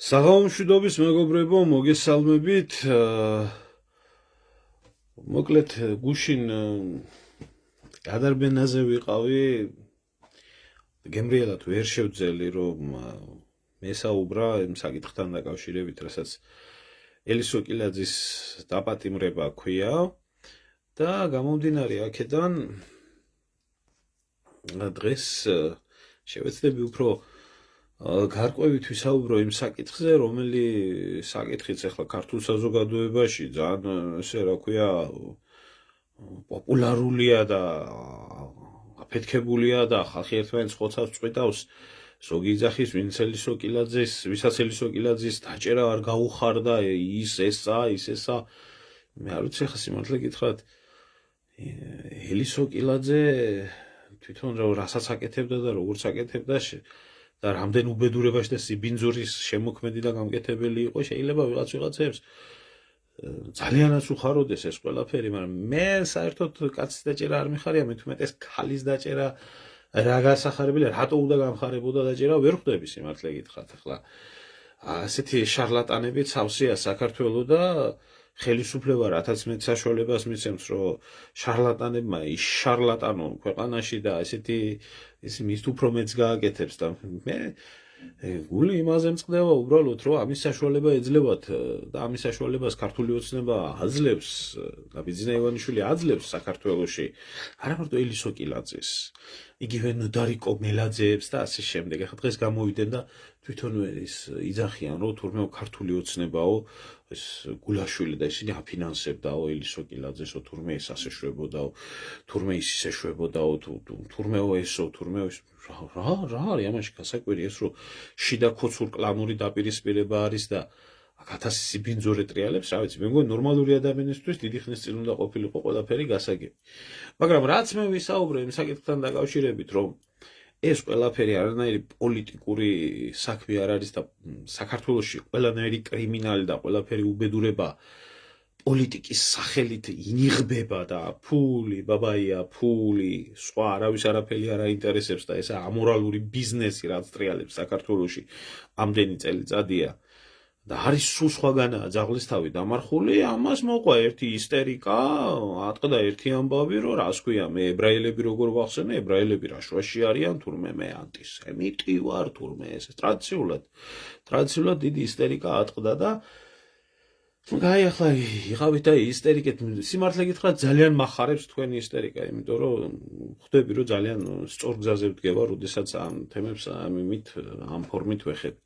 საღამომშვიდობის მეგობრებო, მოგესალმებით. მოკლედ გუშინ გადარბენაზე ვიყავი. გემრიელად ვერ შევძელი, რომ მესაუბრა იმ საკითხთან დაკავშირებით, რასაც ელისო კილაძის დაპატიმრება ჰქვია და გამომდინარე აქედან დღეს შევეცდები უფრო გარკვევით ვისაუბრო იმ საკითხზე, რომელი საკითხიც ახლა ქართულ საზოგადოებაში ძალიან ესე რა ქვია პოპულარულია და აფეთქებულია და ხალხი ერთმანეთს ხოცავს წვიტავს. ზოგი იძახის, ვისაც ელისო კილაძის დაჭერა არ გაუხარდა, ის ესა. მე არ ვიცი ხა სიმართლე გითხრათ, ელისო კილაძე თვითონ რასაც აკეთებდა და როგორც აკეთებდა და რამდენ უბედურებაში და სიბინძურის შემოქმედი და გამკეთებელი იყო, შეიძლება ვიღაცებს ძალიანაც უხაროდეს ეს ყველაფერი, მაგრამ მე საერთოდ კაცის დაჭერა არ მიხარია, მე თუმეტეს ქალის დაჭერა რა გასახარებელია, რატო უნდა გამხარებოდა დაჭერა, ვერ ხვდები სიმართლე გითხრათ. ახლა ასეთი შარლატანები ცავსია საქართველოს და ხელისუფლება რათაც მე საშუალებას მიცემს, რომ შარლატანებმა ის შარლატანონ ქვეყანაში და ესეთი მის უფრო მეც გააკეთებს და მე გული იმაზე მწყდება უბრალოდ, რომ ამის საშუალება ეძლებათ და ამის საშუალებას ქართული ოცნება აძლევს და ბიძინა ივანიშვილი აძლევს საქართველოში, არა მარტო ელისო კილაძეს, იგივე ნოდარიკო მელაძეებს და ასე შემდეგ. ახლა დღეს გამოვიდნენ და თვითონვე ის იძახიან, რომ თურმე ქართული ოცნებაო ეს გულაშვილი და ისინი აფინანსებდაო ელისო კილაძესო, თურმე ეს ასე შვებოდაო, თურმე ის ისე შვებოდაო, თურმეო ესო, თურმეო ის რა არის ამაში გასაკვირი ეს, რომ შიდა ქოცურ კლანური დაპირისპირება არის და აქ ათასი სიბინძურე ტრიალებს, რა ვიცი, მე მგონი ნორმალური ადამიანისთვის დიდი ხნის წინ უნდა ყოფილიყო ყველაფერი გასაგები. მაგრამ რაც მე ვისაუბრე იმ საკითხთან დაკავშირებით, რომ ეს ყველაფერი არანაირი პოლიტიკური საქმე არ არის და საქართველოში ყველანაირი კრიმინალი და ყველაფერი უბედურება პოლიტიკის სახელით ინიღბება და ფული, ბაბაია, ფული, სხვა არავის არაფერი არ აინტერესებს და ესა ამორალური ბიზნესი რაც ტრიალებს საქართველოში ამდენი წელიწადია და არის სულ სხვაგანაა ძაღლისთავი დამარხული, ამას მოყვა ერთი ისტერიკა, ატყდა ერთი ამბავი, რომ რას ქვია, მე ებრაელები როგორ ვახსენე, ებრაელები რაშვაში არიან, თურმე მე ანტისემიტი ვარ, თურმე ეს ტრადიციულად დიდი ისტერიკა ატყდა და აი ახლა იყავით და ისტერიკეთ, სიმართლე გითხრათ ძალიან მახარებს თქვენი ისტერიკა, იმიტომ რომ ხვდები რომ ძალიან სწორ გზაზე ვდგება, როდესაც ამ თემებს ამ ფორმით ვეხები.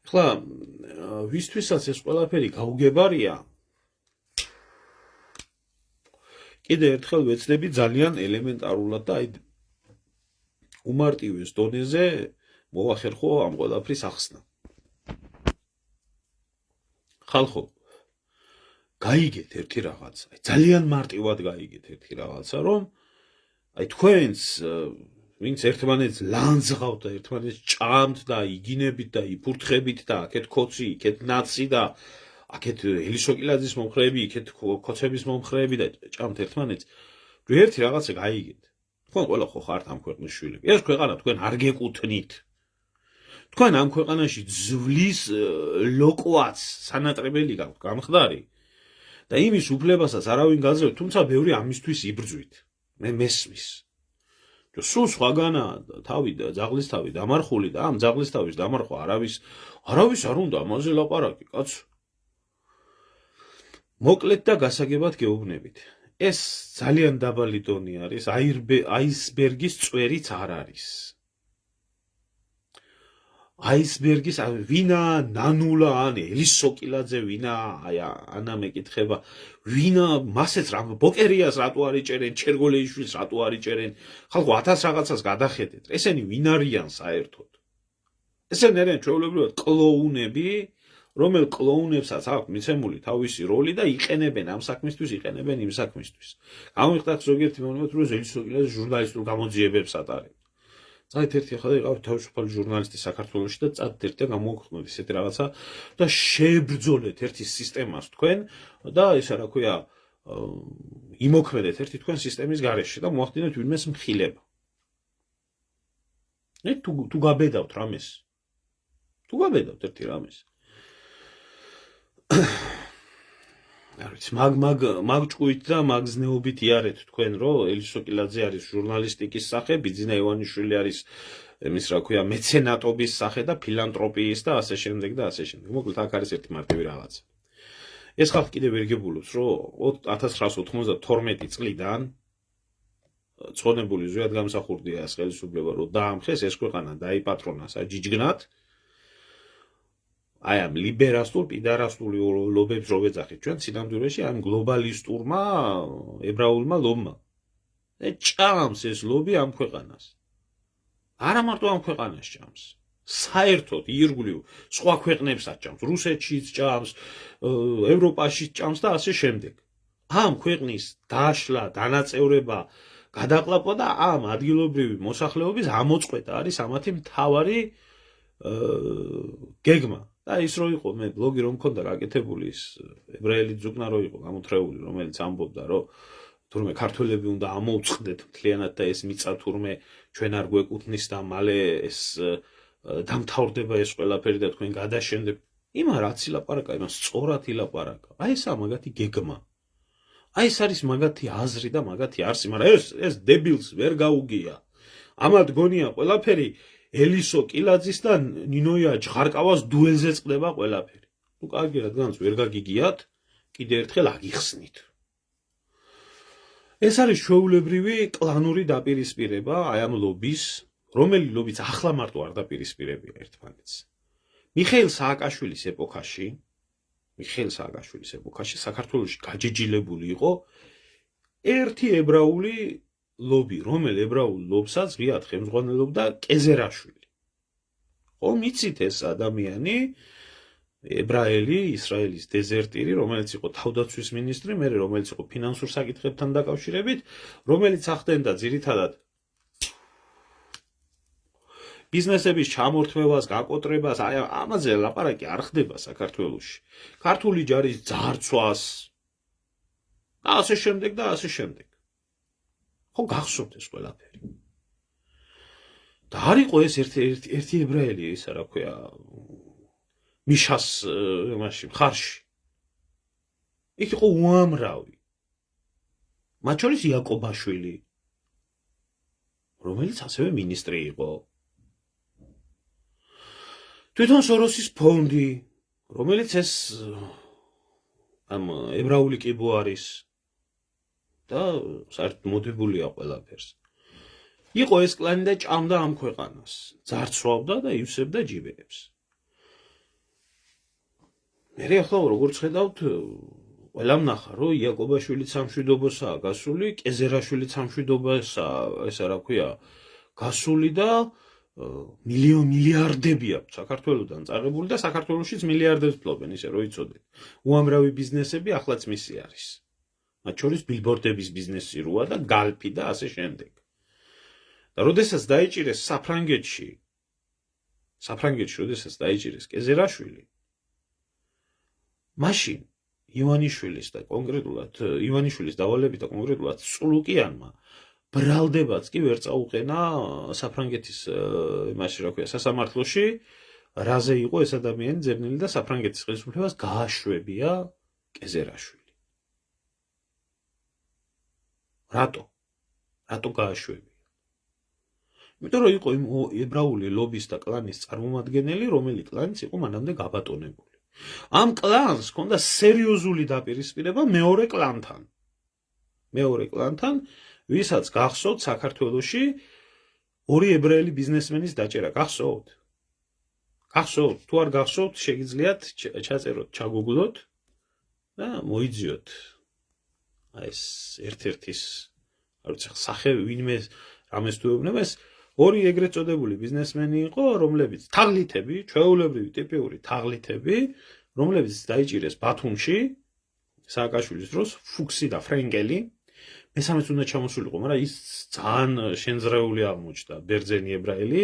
ახლა ვისთვისაც ეს ყველაფერი გაუგებარია, კიდე ერთხელ ვეცდები ძალიან ელემენტარულად და აი უმარტივეს დონეზე მოვახერხო ამ ყველაფრის ახსნა. ხალხო, გაიგეთ ერთი რაღაცა, ძალიან მარტივად გაიგეთ ერთი რაღაცა, რომ აი თქვენს ვინც ერთმანეთს ლანძღავთ და ერთმანეთს ჭამთ და იგინებით და იფურთხებით და აქეთ ქოცი, იქეთ ნაცი და აქეთ ელისო კილაძის მომხრეები, იქეთ ქოცების მომხრეები და ჭამთ ერთმანეთს, ერთი რაღაცა გაიგეთ. თქვენ ყველა ხო ხართ ამ ქვეყნის შვილები. ეს ქვეყანა თქვენ არ გეკუთვნით. თქვენ ამ ქვეყანაში ძვლის ლოკვაც სანატრებელი გაქვთ გამხდარი და იმის უფლებასაც არავინ გაძლევთ, თუმცა ბევრი ამისთვის იბრძვით. მე მესმის. სულ სხვაგანაა თავი და ძაღლისთავი დამარხული და ამ ძაღლისთავის დამარხვა არავის არ უნდა ამაზე ლაპარაკი, კაცო. მოკლედ და გასაგებად გეუბნებით. ეს ძალიან დაბალი დონე არის, აისბერგის წვერიც არ არის. აისბერგის ვინა ნანულა ან ელისო კილაძე ვინა აი ანა მეკითხება ვინა მასეც რა ბოკერიას რატო არ იჭერენ, ჩერგოლეიშვილს რატო არ იჭერენ, ხალხო 1000 რაღაცას გადახედეთ, ესენი ვინ არიან საერთოდ? ესენი არიან ჩვეულებრივად კლოუნები, რომელ კლოუნებსაც აქვს მიცემული თავისი როლი და იყენებენ ამ საქმისთვის, იყენებენ იმ საქმისთვის. გამიხდათ ზოგიერთი მომენტი, რომ ელისო კილაძე ჟურნალისტურ გამოძიებებს ატარებს. წადით ერთი ახლა იყავით თავისუფალი ჟურნალისტი საქართველოში და წადით ერთი და გამოვაქვთ ესეთი რაღაცა და შეებრძოლეთ ერთი სისტემას თქვენ და ისა რა ქვია იმოქმედეთ ერთი თქვენ სისტემის გარეშე და მოახდინეთ ვინმეს მხილება. თუ გაბედავთ რამეს, თუ თუ გაბედავთ ერთი რამის არ ვიცი მაგ ჭკუით და მაგ ზნეობით იარეთ თქვენ რომ ელისო კილაძე არის ჟურნალისტიკის სახე ბიძინა ივანიშვილი არის იმის რა ქვია მეცენატობის სახე და ფილანტროპიის და ასე შემდეგ და ასე შემდეგ მოკლედ აქ არის ერთი მარტივი რაღაცა ეს ხალხი კიდევ ვერგებულობს რომ 1992 წლიდან ცხონებული ზუსტად გამსახურდია ეს ხელისუფლება რომ დაამხეს ეს ქვეყანა დაიპატრონა საჯიჯგნად აი ამ ლიბერასტულ პიდარასტული ლობებს რო ვეძახით ჩვენ სინამდვილეში ამ გლობალისტურმა ებრაულმა ლობმა და ჭამს ეს ლობი ამ ქვეყანას არა მარტო ამ ქვეყანას ჭამს საერთოდ ირგვლივ სხვა ქვეყნებსაც ჭამს რუსეთშიც ჭამს ევროპაშიც ჭამს და ასე შემდეგ ამ ქვეყნის დაშლა დანაწევრება გადაყლაპვა და ამ ადგილობრივი მოსახლეობის ამოწყვეტა არის ამათი მთავარი გეგმა და ის რო იყო მე ბლოგი რომ მქონდა გაკეთებული ის ებრაელი ძუკნა რო იყო გამოთრეული რომელიც ამბობდა რომ თურმე ქართველები უნდა ამოუწყდეთ მთლიანად და ეს მიწა თურმე ჩვენ არ გვეკუთვნის და მალე ეს დამთავრდება ეს ყველაფერი და თქვენ გადაშენდებ იმან რაც ილაპარაკა იმან სწორად ილაპარაკა აი ესა მაგათი გეგმა აი ეს არის მაგათი აზრი და მაგათი არსი მაგრამ ეს დებილს ვერ გაუგია ამათ გონია ყველაფერი ელისო კილაძის და ნინოია ჯღარკავას დუელზე წყდება ყველაფერი ნუ კარგი რადგანაც ვერ გაგიგიათ კიდე ერთხელ აგიხსნით ეს არის ჩვეულებრივი კლანური დაპირისპირება აი ამ ლობის რომელი ლობიც ახლა მარტო არ დაპირისპირებია ერთმანეთს მიხეილ სააკაშვილის ეპოქაში საქართველოში გაჯიჯილებული იყო ერთი ებრაული ლობი რომელ ებრაულ ლობსაც ღიად ხელმძღვანელობდა კეზერაშვილი ხო მიცით ეს ადამიანი ებრაელი ისრაელის დეზერტირი რომელიც იყო თავდაცვის მინისტრი მე რომელიც იყო ფინანსურ საკითხებთან დაკავშირებით რომელიც ახდენდა ძირითადად ბიზნესების ჩამორთმევას, გაკოტრებას, აი ამაზე ლაპარაკი არ ხდება საქართველოში. ქართული ჯარის ძარცვას და ასე შემდეგ და ასე შემდეგ. ხო გახსოვთ ეს ყველაფერი. და არ იყო ეს ერთი ებრაელი ისა რა ქვია მიშას მაშინ ხარში. იქ იყო უამრავი. მათ შორის იაკობაშვილი რომელიც ასევე მინისტრი იყო. თვითონ სოროსის ფონდი, რომელიც ეს ამ ებრაული კიბო არის და საერთოდ მოდებულია ყველაფერს. იყო ეს კლანი და ჭამდა ამ ქვეყანას, ძარცვავდა და ივსებდა ჯიბეებს. მე ახლა როგორც ხედავთ, ყველამ ნახა, რომ იაკობაშვილიც სამშვიდობოსაა გასული, კეზერაშვილიც სამშვიდობოსაა, ესა რა ქვია, გასული და მილიარდები აქვს საქართველოსთან წარებული და საქართველოშიც მილიარდებს ფლობენ, ისე რომ იცოდეთ. უამრავი ბიზნესები ახლაც მისი არის. მათ შორის ბილბორდების ბიზნესი როა და გალფი და ასე შემდეგ. და როდესაც დაიჭირეს საფრანგეთში, როდესაც დაიჭირეს კეზერაშვილი, მაშინ ივანიშვილის და კონკრეტულად ივანიშვილის დავალებით და კონკრეტულად სულუკიანმა ბრალდებაც კი ვერ წაუყენა საფრანგეთის იმაში რა ქვია სასამართლოში რაზე იყო ეს ადამიანი ძებნილი და საფრანგეთის ხელისუფლებას გააშვებია კეზერაშვილი. რატო გააშვებია? იმიტომ რომ იყო ებრაული ლობის და კლანის წარმომადგენელი, რომელი კლანიც იყო მანამდე გაბატონებული. ამ კლანს ჰქონდა სერიოზული დაპირისპირება მეორე კლანთან, ვისაც გახსოვთ საქართველოში ორი ებრაელი ბიზნესმენის დაჭერა. გახსოვთ? თუ არ გახსოვთ, შეგიძლიათ ჩაწეროთ, ჩაგუგლოთ და მოიძიოთ. აი ეს ერთ-ერთის, არ ვიცი, სახე ვინმე რამეს თუ ეუბნება, ეს ორი ეგრეთ წოდებული ბიზნესმენი იყო, რომლებიც თაღლითები, ჩვეულებრივი ტიპიური თაღლითები, რომლებიც დაიჭირეს ბათუმში სააკაშვილის დროს, ფუქსი და ფრენკელი. მესამეც უნდა ჩამოსულიყო, მაგრამ ის ძალიან შენძრეული აღმოჩნდა, ბერძენი ებრაელი,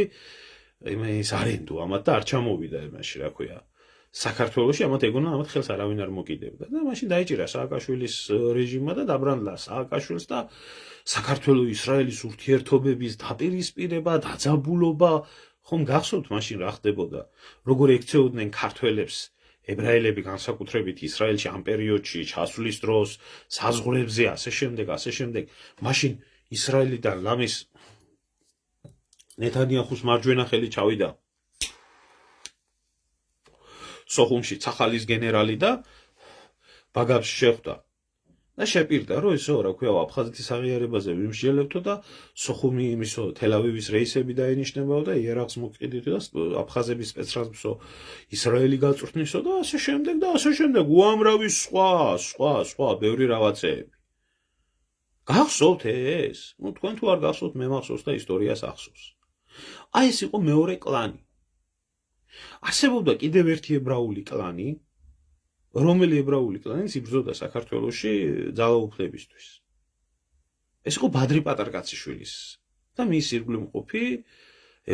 ის არენდო ამათ და არ ჩამოვიდა იმაში, რა ქვია, საქართველოში ამათ ეგონა, ამათ ხელს არავინ არ მოკიდებდა და მაშინ დაიჭირა სააკაშვილის რეჟიმმა და დაბრანდა სააკაშვილს და საქართველოს ისრაელის ურთიერთობების დაპირისპირება, დაძაბულობა, ხომ გახსოვთ მაშინ რა ხდებოდა, როგორ ექცეოდნენ ქართველებს ებრაელები განსაკუთრებით ისრაელში ამ პერიოდში ჩასვლის დროს, საზღვრებზე, ასე შემდეგ. მაშინ ისრაელიდან ლამის ნეთანიაჰუს მარჯვენა ხელი ჩავიდა სოხუმში ცახალის გენერალი და ბაგაბში შეხვდა და შეპირდა, რომ ისო, რა ქვია, აფხაზეთის აღიარებაზე ვიმსჯელებთო და სოხუმი იმისო თელ-ავივის რეისები დაენიშნებაო და იერახს მოგყიდითო და აფხაზების სპეცრაზმსო ისრაელი გაწვრთნისო და ასე შემდეგ, უამრავი სხვა, ბევრი რაღაცეები. გახსოვთ ეს? თქვენ თუ არ გახსოვთ, მე მახსოვს და ისტორიას ახსოვს. აი ეს იყო მეორე კლანი. არსებობდა კიდევ ერთი ებრაული კლანი, რომელი ებრაული კლანიც იბრძოდა საქართველოში ძალაუფლებისთვის. ეს იყო ბადრი პატარკაციშვილის და მის ირგვლივ მყოფი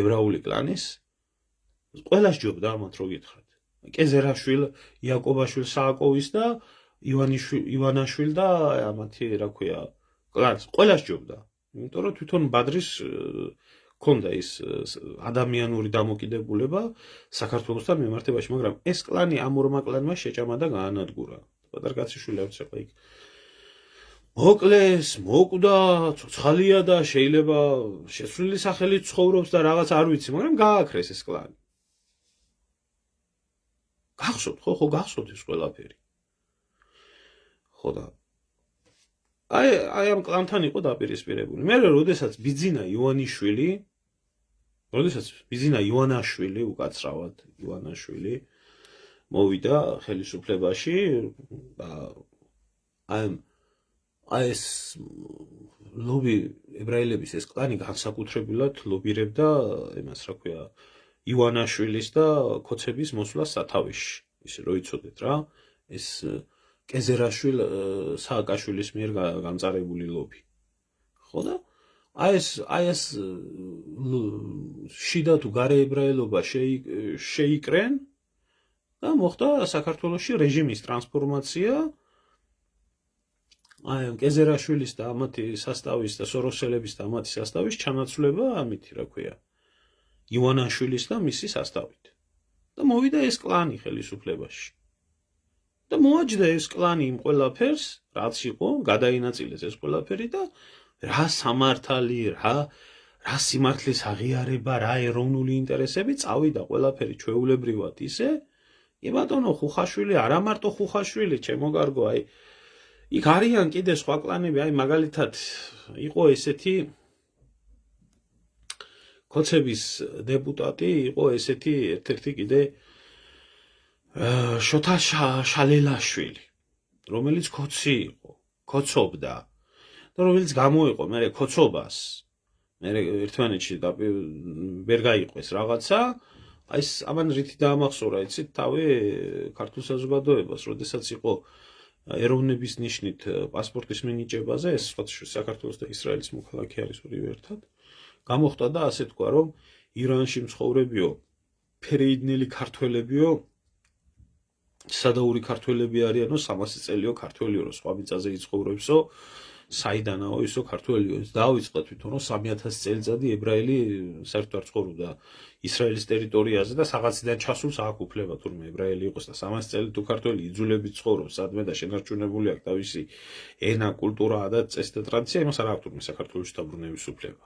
ებრაული კლანის ყველა სჯობდა ამათ რო გითხრათ. კეზერაშვილ, იაკობაშვილ სააკოვის და ივანაშვილ და ამათი რა ქვია კლანს ყველა სჯობდა. იმიტომ რომ თვითონ ბადრის ქონდა ის ადამიანური დამოკიდებულება საქართველოსთან მიმართებაში, მაგრამ ეს კლანი ამ ორმა კლანმა შეჭამა და გაანადგურა. პატარკაციშვილი არც იყო იქ. მოკლეს, მოკვდა, ცოცხალია და შეიძლება შეცვლილი სახელით ცხოვრობს და რაღაც არ ვიცი, მაგრამ გააქრეს ეს კლანი. გახსოვთ, ხო გახსოვთ ეს ყველაფერი. ხო და აი ამ კლანთან იყო დაპირისპირებული. მე როდესაც ბიძინა ივანაშვილი უკაცრავად ივანაშვილი მოვიდა ხელისუფლებაში და აი ეს ლობი ებრაელების ეს კლანი განსაკუთრებულად ლობირებდა იმას რა ქვია ივანაშვილის და ქოცების მოსვლას სათავეში. ისე რო იცოდეთ რა, ეს კეზერაშვილ სააკაშვილის მიერ გამწარებული ლობი. ხო და აი ეს შიდა თუ გარე ებრაელობა შეიკრენ და მოხდა საქართველოში რეჟიმის ტრანსფორმაცია. აი კეზერაშვილის და ამათი სასტავის და სოროსელების და ამათი სასტავის ჩანაცვლება ამითი რა ქვია ივანაშვილის და მისი სასტავით. და მოვიდა ეს კლანი ხელისუფლებაში. და მოაჯდა ეს კლანი იმ ყველაფერს, რაც იყო, გადაინაწილეს ეს ყველაფერი და რა სამართალი, რა სიმართლის აღიარება, რა ეროვნული ინტერესები წავიდა ყველაფერი ჩვეულებრივად ისე. ბატონო ხუხაშვილი, არა მარტო ხუხაშვილი, ჩემო კარგო, აი იქ არიან კიდე სხვა კლანები, აი მაგალითად იყო ესეთი ქოცების დეპუტატი, იყო ესეთი ერთ-ერთი კიდე შოთა შალელაშვილი, რომელიც ქოცი იყო, ქოცობდა და რომელიც გამოიყო მე ქოცობას, მე ერთმანეთში ვერ გაიყვეს რაღაცა, აი ეს ამან რითი დაამახსოვრა, იცით, თავი ქართულ საზოგადოებას, როდესაც იყო ეროვნების ნიშნით პასპორტის მინიჭებაზე, ეს საქართველოს და ისრაელის მოქალაქე არის ორივე ერთად, გამოხდა და ასე თქვა, რომ ირანში მცხოვრებიო, ფერეიდნელი ქართველებიო, სადაური ქართველები არიანო, 300 წელიო ქართველიო, რომ სხვა მიწაზე იცხოვრებსო, საიდანაო ისო ქართველიო. დაავიწყდა თვითონ, რომ 3000 წელიწადი ებრაელი საერთოდ არ ცხოვრობდა ისრაელის ტერიტორიაზე და რაღაციდან ჩასულს აქვს უფლება თურმე ებრაელი იყოს და 300 წელი თუ ქართველი იძულებით ცხოვრობს სადმე და შენარჩუნებული აქვს თავისი ენა, კულტურა და წესი და ტრადიცია, იმას არ აქვს თურმე საქართველოში დაბრუნების უფლება.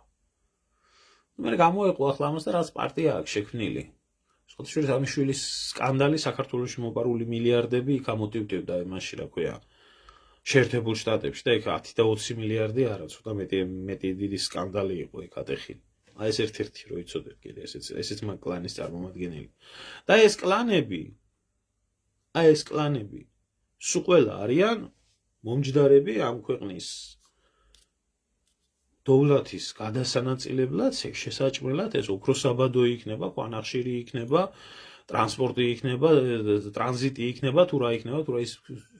მე გამოიყო ახლა ამას და რაც პარტია აქვს შექმნილი. შეხოთაშვილის ამიშვილის სკანდალი საქართველოში მოპარული მილიარდები იქ ამოტივტივდა იმაში რა ქვია შეერთებულ შტატებში და იქ 10 და 20 მილიარდი არა, ცოტა მეტი დიდი სკანდალი იყო იქ ატეხილი. აი ეს ერთ-ერთი რო იცოდეთ კიდე ესეც მაგ კლანის წარმომადგენელი. და ეს კლანები სულ ყველა არიან მომჯდარები ამ ქვეყნის დოვლათის გადასანაწილებლად, შესაჭმელად ეს უფრო საბადო იქნება, ქვანახშირი იქნება, ტრანსპორტი იქნება, ტრანზიტი იქნება, თუ რა იქნება, თუ რა ის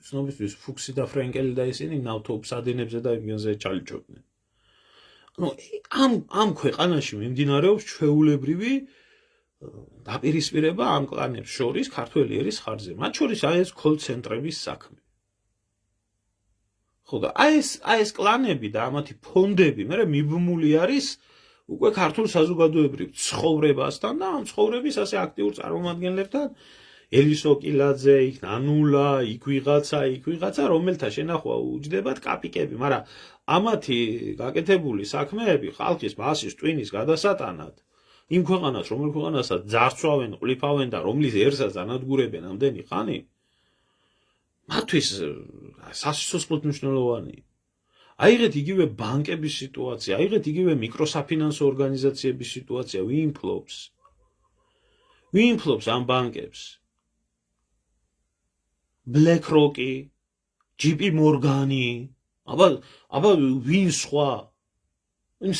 ცნობისთვის ფუქსი და ფრენკელი და ისინი ნავთობსადენებზე და იმგენზე ჩალიჭობდნენ. ამ ქვეყანაში მიმდინარეობს ჩვეულებრივი დაპირისპირება ამ კლანებს შორის ქართველი ერის ხარჯზე. მათ შორის აი ეს კოლ-ცენტრების საქმე. ხო და აი ეს კლანები და ამათი ფონდები მე მიბმული არის უკვე ქართულ საზოგადოებრივ ცხოვრებასთან და ამ ცხოვრების ასე აქტიურ წარმომადგენლებთან ელისო კილაძე, იქ ნანულა, იქ ვიღაცა, რომელთა შენახვა უჯდებათ კაპიკები, მაგრამ ამათი გაკეთებული საქმეები ხალხის მასის ტვინის გადასატანად იმ ქვეყანას, რომელ ქვეყანასაც ძარცვავენ, ყლიფავენ და რომლის ერსაც ანადგურებენ ამდენი ხანი, მათთვის სასიცოცხლოდ მნიშვნელოვანია. აიღეთ იგივე ბანკების სიტუაცია, აიღეთ იგივე მიკროსაფინანსო ორგანიზაციების სიტუაცია, ვინ ფლობს ამ ბანკებს? BlackRock-ი, JP Morgan-ი, აბა ვინ სხვა? იმ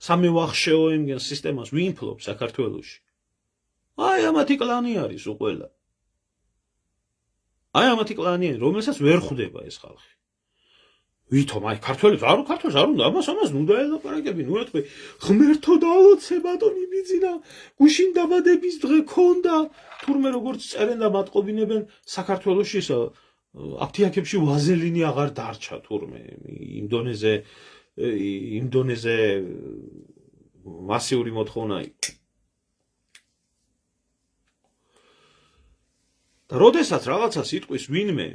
სამევახშეო იმგენ სისტემას ვინ ფლობს საქართველოში? აი ამათი კლანი არის უყველა. აი ამათი კლანი, რომელსაც ვერ ხვდება ეს ხალხი. ვითომ აი ქართველებს არ უნდა ამას ნუ დაელაპარაკები, ნუ ეთქვი ღმერთო დაალოცე ბატონი ბიძინა გუშინ დაბადების დღე ქონდა თურმე როგორც წერენ და მატყობინებენ საქართველოში აფთიაქებში ვაზელინი აღარ დარჩა თურმე იმ დონეზე მასიური მოთხოვნა იყო. და როდესაც რაღაცას იტყვის ვინმე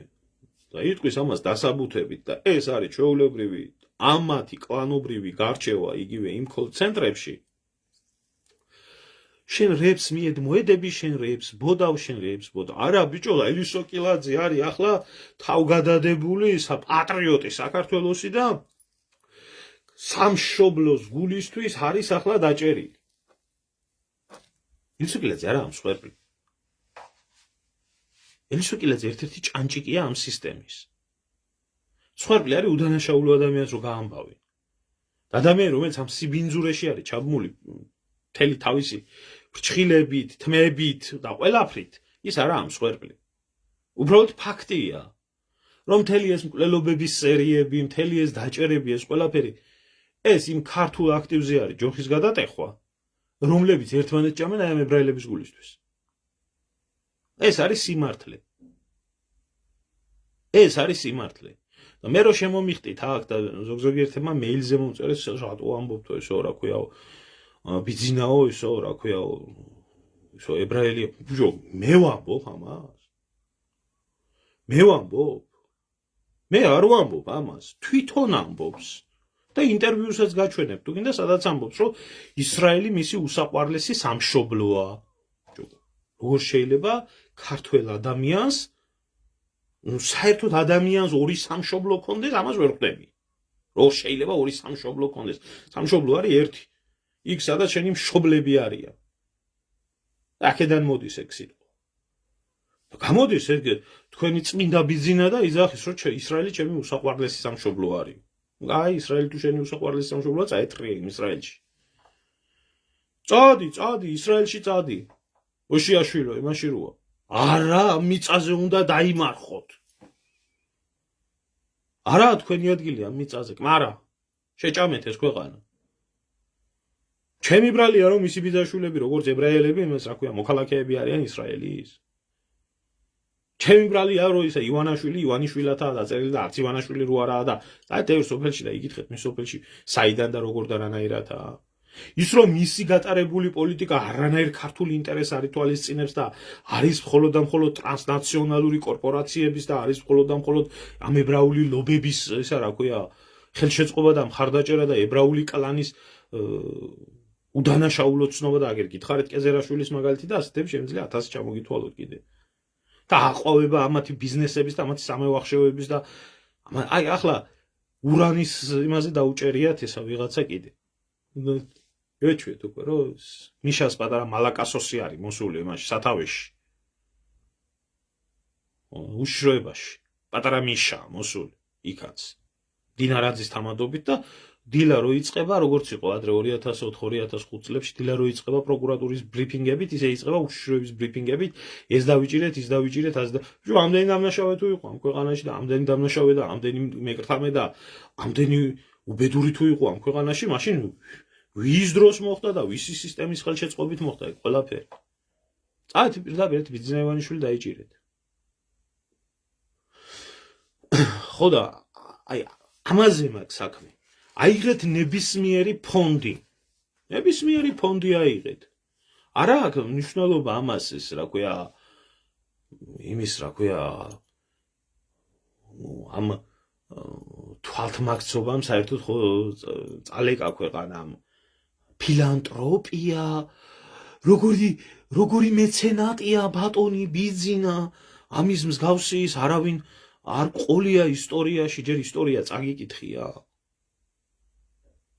და იტყვის ამას დასაბუთებით და ეს არის ჩვეულებრივი ამათი კლანობრივი გარჩევა იგივე იმ ცენტრებში, შენ რეებს მოედები, შენ რეებს ბოდავ. არა ბიჭო, ელისო კილაძე არის ახლა თავგადადებული პატრიოტი საქართველოსი და სამშობლოს გულისთვის არის ახლა დაჭერილი. ელისო კილაძე არა ამ მსხვერპლი. ელისო კილაძე ერთ-ერთი ჭანჭიკია ამ სისტემის. მსხვერპლი არის უდანაშაულო ადამიანს რო გაამბავენ. ადამიანი რომელიც ამ სიბინძურეში არის ჩაბმული მთელი თავისი ფრჩხილებით, თმებით და ყველაფრით, ის არა ამ მსხვერპლი. უბრალოდ ფაქტია, რომ მთელი ეს მკვლელობების სერიები, მთელი ეს დაჭერები, ეს ყველაფერი, ეს იმ ქართულ აქტივზე არის ჯოხის გადატეხვა, რომლებიც ერთმანეთს ჭამენ აი ამ ებრაელების გულისთვის. ეს არის სიმართლე. და მე რო შემომიხტით აქ და ზოგიერთებმა მეილზე მომწერეს, რატო ამბობთო ესო, რა ქვიაო, ბიძინაო ესო, რა ქვიაო, ესო ებრაელია. ბიჭო, მე ვამბობ ამას. მე არ ვამბობ ამას, თვითონ ამბობს. და ინტერვიუსაც გაჩვენებ, თუ გინდა სადაც ამბობს, რომ ისრაელი მისი უსაყვარლესი სამშობლოა. როგორ შეიძლება ქართველ ადამიანს საერთოდ ადამიანს ორი სამშობლო ქონდეს, ამას ვერ ხვდები. როგორ შეიძლება ორი სამშობლო ქონდეს? სამშობლო არის ერთი. იქ სადაც შენი მშობლები არიან. აქედან მოდის ეგ სიტყვა. გამოდის ეგ თქვენი წმინდა ბიძინა და იძახის, რომ ისრაელი ჩემი უსაყვარლესი სამშობლო არის. აი ისრაელი თუ შენი უსაყვარლესი სამშობლოა, წაეტრიე იმ ისრაელში. წადი, ისრაელში წადი. ოშიაშვილო, იმაში როა. არა, მიწაზე უნდა დაიმარხოთ. არა, თქვენი ადგილია მიწაზე, მაგრამ შეჭამეთ ეს ქვეყანა. ჩემი ბრალია რომ მისი ბიძაშვილები როგორც ებრაელები, იმას რა ქვია, მოქალაქეები არიან ისრაელის. ჩემი ბრალია რომ ისა ივანიშვილათაა დაწერილი და არც ივანაშვილი რო არაა და დაეთევ სოფელში და იგითხეთ მის სოფელში საიდან და როგორ და რანაირადაა. ის რომ მისი გატარებული პოლიტიკა არანაირ ქართულ ინტერესს არ ითვალისწინებს და არის მხოლოდ და მხოლოდ ტრანსნაციონალური კორპორაციების და არის მხოლოდ და მხოლოდ ამ ებრაული ლობების ისა რა ქვია ხელშეწყობა და მხარდაჭერა და ებრაული კლანის უდანაშაულო ცნობა და აგერ გითხარით კეზერაშვილის მაგალითი და ასეთები შემიძლია 1000 ჩამოგითვალოთ კიდე. და აყვავება ამათი ბიზნესების და ამათი სამევახშეოების და აი ახლა ურანის იმაზე დაუჭერიათ ესა ვიღაცა კიდე. გეჩვით უკვე რომ მიშას პატარა მალაკასოსი არის მოსული იმაში სათავეში. უშროებაში პატარა მიშა მოსული იქაც. დინარაძის თამადობით და დილა რო იწყება როგორც იყო ადრე 2004-2005 წლებში დილა რო იწყება პროკურატურის ბრიფინგებით, ისე იწყება უშიშროების ბრიფინგებით, ეს დავიჭირეთ, ის დავიჭირეთ, ასე და ამდენი დამნაშავე თუ იყო ამ ქვეყანაში და ამდენი დამნაშავე და ამდენი მეკრთამე და ამდენი უბედური თუ იყო ამ ქვეყანაში, მაშინ ვის დროს მოხდა და ვისი სისტემის ხელშეწყობით მოხდა ეგ ყველაფერი. წავით პირდაპირ ბიძინა ივანიშვილი დაიჭირეთ. ხო და აი ამაზე მაქვს საქმე. აიღეთ ნებისმიერი ფონდი აიღეთ. არა აქვს მნიშვნელობა ამას ის რა ქვია იმის რა ქვია ამ თვალთმაქცობამ საერთოდ წალეკა ქვეყანამ ფილანტროპია როგორი მეცენატია ბატონი ბიძინა ამის მსგავსი ის არავინ არ ყოლია ისტორიაში ჯერ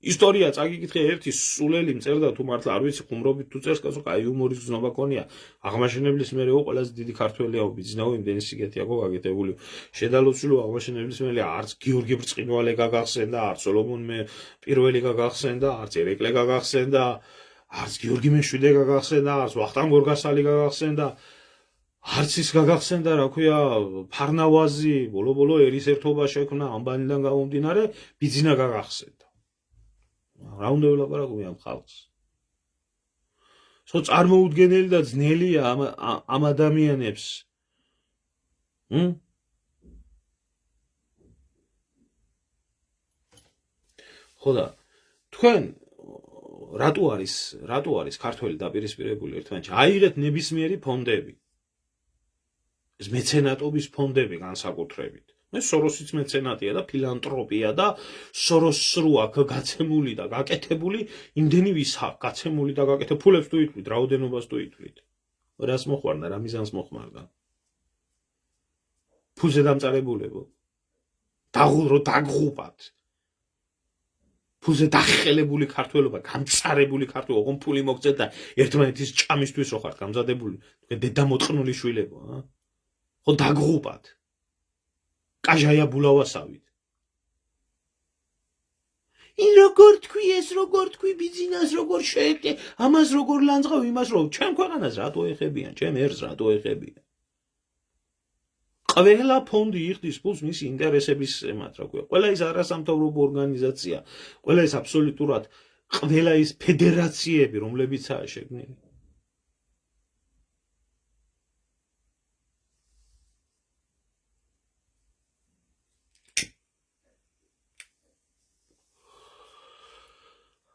ისტორია წაგიკითხია ერთი სულელი მწერდა თუ მართლა არ ვიცი ხუმრობით თუ წერს კაცო კაი იუმორის გზნობა ქონია აღმაშენებლის მერეო ყველაზე დიდი ქართველია ბიძინაო იმდენი სიგეთი აქვს გაკეთებული შედალოცულო აღმაშენებლის მერე არც გიორგი ბრწყინვალე გაგახსენდა არც სოლომონ პირველი გაგახსენდა არც ერეკლე გაგახსენდა არც გიორგი მეშვიდე გაგახსენდა არც ვახტანგ გორგასალი გაგახსენდა არც ის გაგახსენდა რა ქვია ფარნავაზი ბოლო ერის ერთობა შექმნა ამბანიდან გამომდინარე ბიძინა გაგახსენდა რა უნდა ველაპარაკობი ამ ხალხს წარმოუდგენელი და ძნელია ამ ადამიანებს ხოდა თქვენ რატო არის ქართველი დაპირისპირებული ერთმანეთში აიღეთ ნებისმიერი ფონდები ეს მეცენატობის ფონდები განსაკუთრებით სოროსიც მეცენატია და ფილანტროპია და სოროსს რო აქვს გაცემული და გაკეთებული იმდენი ვის აქვს გაცემული და გაკეთებული ფულებს თუ ითვლით რაოდენობას თუ ითვლით რას მოხوارდა რა მიზანს მოხმარდა ფულზე დამწარებულებო დაგღუპათ ფულზე დახელებული ქართველობა გამწარებული ქართველობა ოღონ ფული მოგწეთ და ერთმანეთის ჭამისთვის რო ხართ გამზადებული თქვენ დედამოწყნული შვილებო ხო დაგღუპათ კაჟაია ბულავასავით როგორ თქვი ეს როგორ თქვი ბიძინას როგორ შეეკე ამას როგორ ლანძღავ იმას რო ჩემ ქვეყანას რატო ეხებიან ჩემ ერს რატო ეხებიან ყველა ფონდი იხდის ფულს მისი ინტერესების ემად რა ქვია ყველა ის არასამთავრობო ორგანიზაცია ყველა ის აბსოლუტურად ყველა ის ფედერაციები რომლებიცაა შექმნილი